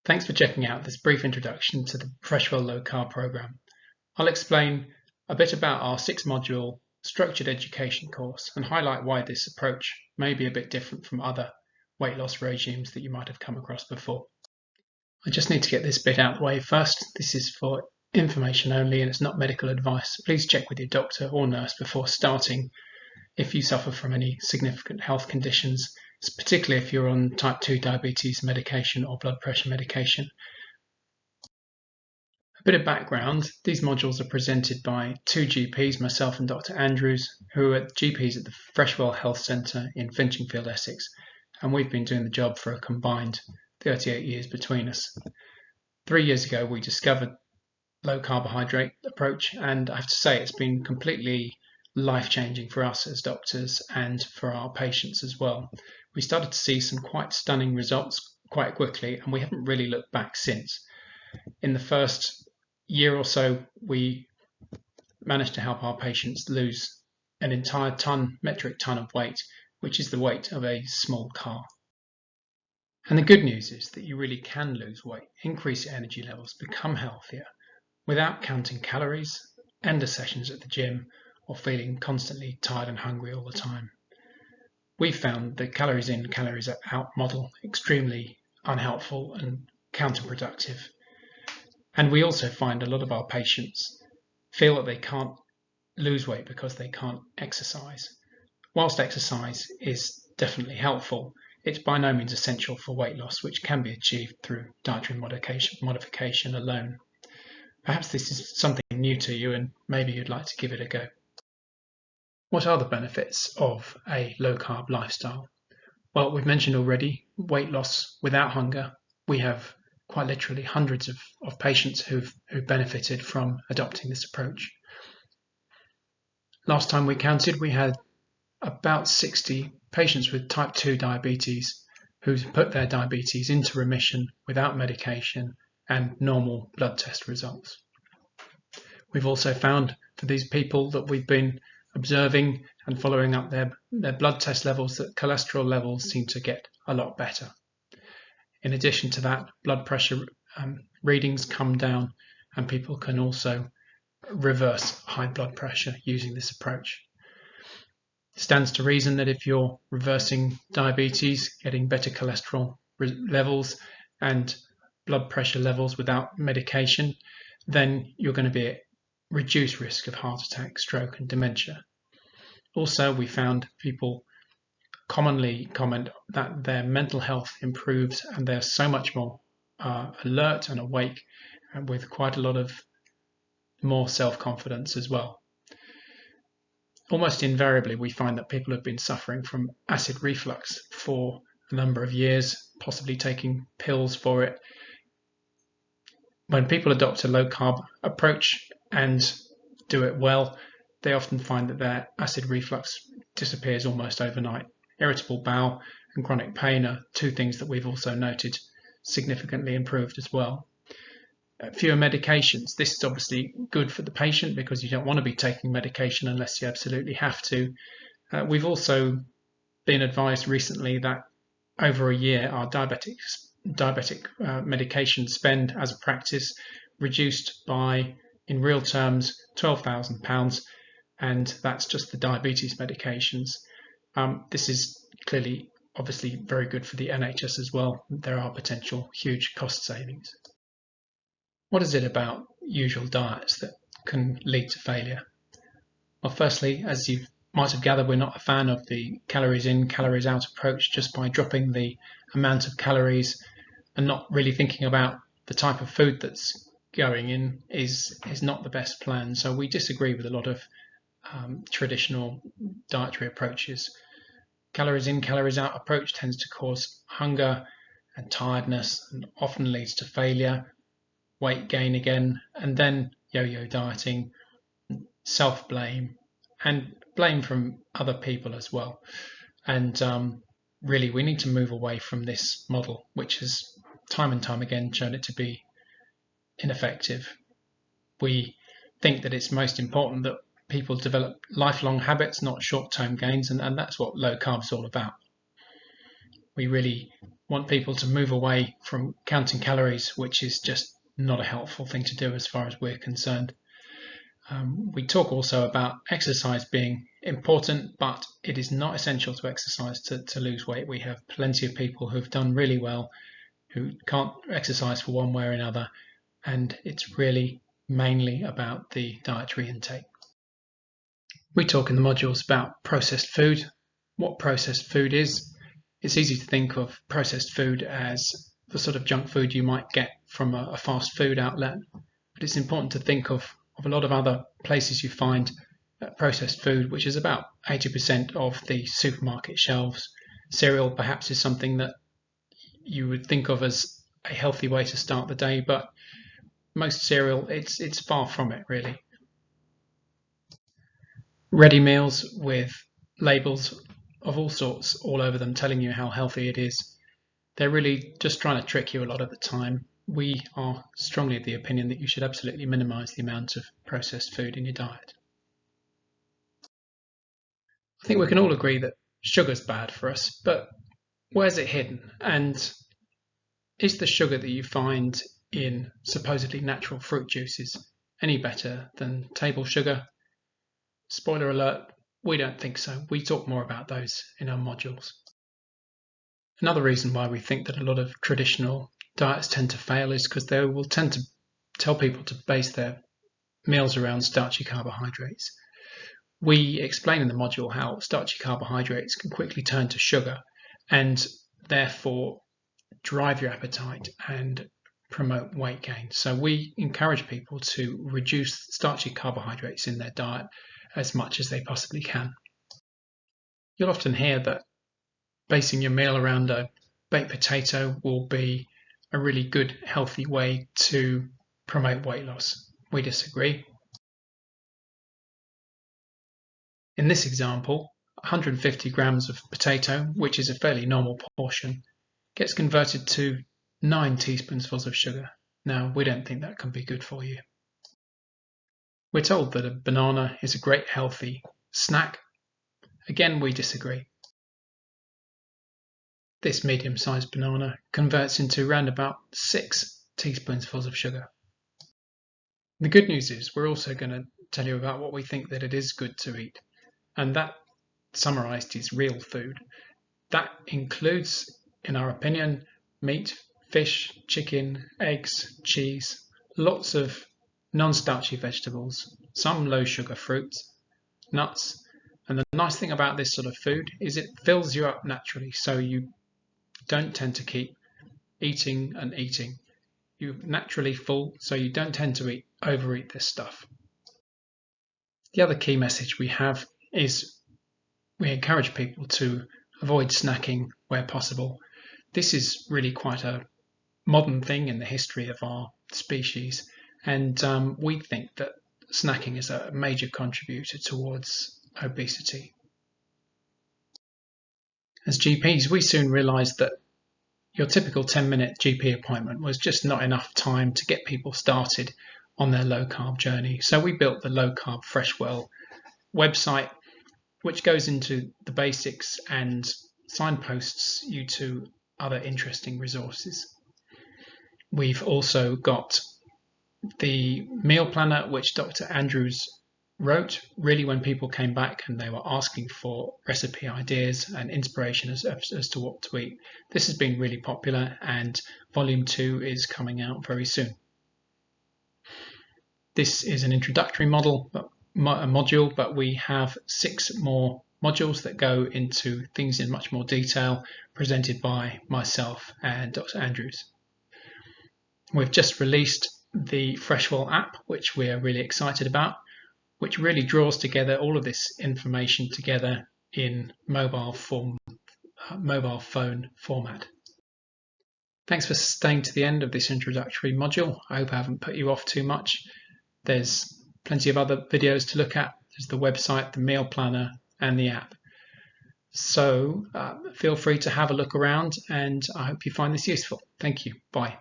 Thanks for checking out this brief introduction to the Freshwell Low Carb program. I'll explain a bit about our 6-module structured education course and highlight why this approach may be a bit different from other weight loss regimes that you might have come across before. I just need to get this bit out of the way first. This is for information only and it's not medical advice. Please check with your doctor or nurse before starting if you suffer from any significant health conditions, particularly if you're on type 2 diabetes medication or blood pressure medication. A bit of background, these modules are presented by two GPs, myself and Dr. Andrews, who are GPs at the Freshwell Health Centre in Finchingfield, Essex, and we've been doing the job for a combined 38 years between us. 3 years ago we discovered low carbohydrate approach, and I have to say it's been completely life-changing for us as doctors and for our patients as well. We started to see some quite stunning results quite quickly, and we haven't really looked back since. In the first year or so, we managed to help our patients lose an entire metric ton of weight, which is the weight of a small car. And the good news is that you really can lose weight, increase your energy levels, become healthier without counting calories, end of sessions at the gym, or feeling constantly tired and hungry all the time. We found the calories in, calories out model extremely unhelpful and counterproductive. And we also find a lot of our patients feel that they can't lose weight because they can't exercise. Whilst exercise is definitely helpful, it's by no means essential for weight loss, which can be achieved through dietary modification alone. Perhaps this is something new to you and maybe you'd like to give it a go. What are the benefits of a low-carb lifestyle? Well, we've mentioned already weight loss without hunger. We have quite literally hundreds of patients who've benefited from adopting this approach. Last time we counted, we had about 60 patients with type 2 diabetes who've put their diabetes into remission without medication and normal blood test results. We've also found for these people that we've been observing and following up their blood test levels that cholesterol levels seem to get a lot better. In addition to that, blood pressure readings come down and people can also reverse high blood pressure using this approach. It stands to reason that if you're reversing diabetes, getting better cholesterol levels and blood pressure levels without medication, then you're going to be at reduced risk of heart attack, stroke and dementia. Also, we found people commonly comment that their mental health improves and they're so much more alert and awake and with quite a lot of more self-confidence as well. Almost invariably, we find that people have been suffering from acid reflux for a number of years, possibly taking pills for it. When people adopt a low-carb approach and do it well, they often find that their acid reflux disappears almost overnight. Irritable bowel and chronic pain are two things that we've also noted significantly improved as well. Fewer medications. This is obviously good for the patient because you don't want to be taking medication unless you absolutely have to. We've also been advised recently that over a year our diabetic medication spend as a practice reduced by, in real terms, £12,000, and that's just the diabetes medications. This is clearly obviously very good for the NHS as well. There are potential huge cost savings. What is it about usual diets that can lead to failure? Well, firstly, as you might have gathered, we're not a fan of the calories in, calories out approach. Just by dropping the amount of calories and not really thinking about the type of food that's going in is not the best plan. So we disagree with a lot of traditional dietary approaches. Calories in, calories out approach tends to cause hunger and tiredness and often leads to failure, weight gain again, and then yo-yo dieting, self-blame, and blame from other people as well. And really, we need to move away from this model, which has time and time again shown it to be ineffective. We think that it's most important that people develop lifelong habits, not short-term gains, and that's what low carb is all about. We really want people to move away from counting calories, which is just not a helpful thing to do as far as we're concerned. We talk also about exercise being important, but it is not essential to exercise to lose weight. We have plenty of people who've done really well who can't exercise for one way or another, and it's really mainly about the dietary intake. We talk in the modules about processed food, what processed food is. It's easy to think of processed food as the sort of junk food you might get from a fast food outlet, but it's important to think of a lot of other places you find processed food, which is about 80% of the supermarket shelves. Cereal perhaps is something that you would think of as a healthy way to start the day, but most cereal, it's far from it really. Ready meals with labels of all sorts all over them telling you how healthy it is. They're really just trying to trick you a lot of the time. We are strongly of the opinion that you should absolutely minimize the amount of processed food in your diet. I think we can all agree that sugar's bad for us, but where's it hidden? And is the sugar that you find in supposedly natural fruit juices any better than table sugar? Spoiler alert, we don't think so. We talk more about those in our modules. Another reason why we think that a lot of traditional diets tend to fail is because they will tend to tell people to base their meals around starchy carbohydrates. We explain in the module how starchy carbohydrates can quickly turn to sugar and therefore drive your appetite and promote weight gain. So we encourage people to reduce starchy carbohydrates in their diet as much as they possibly can. You'll often hear that basing your meal around a baked potato will be a really good, healthy way to promote weight loss. We disagree. In this example, 150 grams of potato, which is a fairly normal portion, gets converted to 9 teaspoonfuls of sugar. Now, we don't think that can be good for you. We're told that a banana is a great healthy snack. Again, we disagree. This medium-sized banana converts into around about 6 teaspoonfuls of sugar. The good news is we're also going to tell you about what we think that it is good to eat, and that summarized is real food. That includes, in our opinion, meat, fish, chicken, eggs, cheese, lots of non-starchy vegetables, some low-sugar fruits, nuts, and the nice thing about this sort of food is it fills you up naturally, so you don't tend to keep eating and eating. You're naturally full, so you don't tend to overeat this stuff. The other key message we have is we encourage people to avoid snacking where possible. This is really quite a modern thing in the history of our species, and we think that snacking is a major contributor towards obesity. As GPs, we soon realised that your typical 10-minute GP appointment was just not enough time to get people started on their low-carb journey. So we built the Low Carb Freshwell website, which goes into the basics and signposts you to other interesting resources. We've also got the meal planner, which Dr. Andrews wrote, really when people came back and they were asking for recipe ideas and inspiration as to what to eat. This has been really popular, and volume 2 is coming out very soon. This is an introductory module, but we have 6 more modules that go into things in much more detail, presented by myself and Dr. Andrews. We've just released the Freshwell app, which we're really excited about, which really draws together all of this information together in mobile phone format. Thanks for staying to the end of this introductory module. I hope I haven't put you off too much. There's plenty of other videos to look at. There's the website, the meal planner, and the app. So feel free to have a look around, and I hope you find this useful. Thank you. Bye.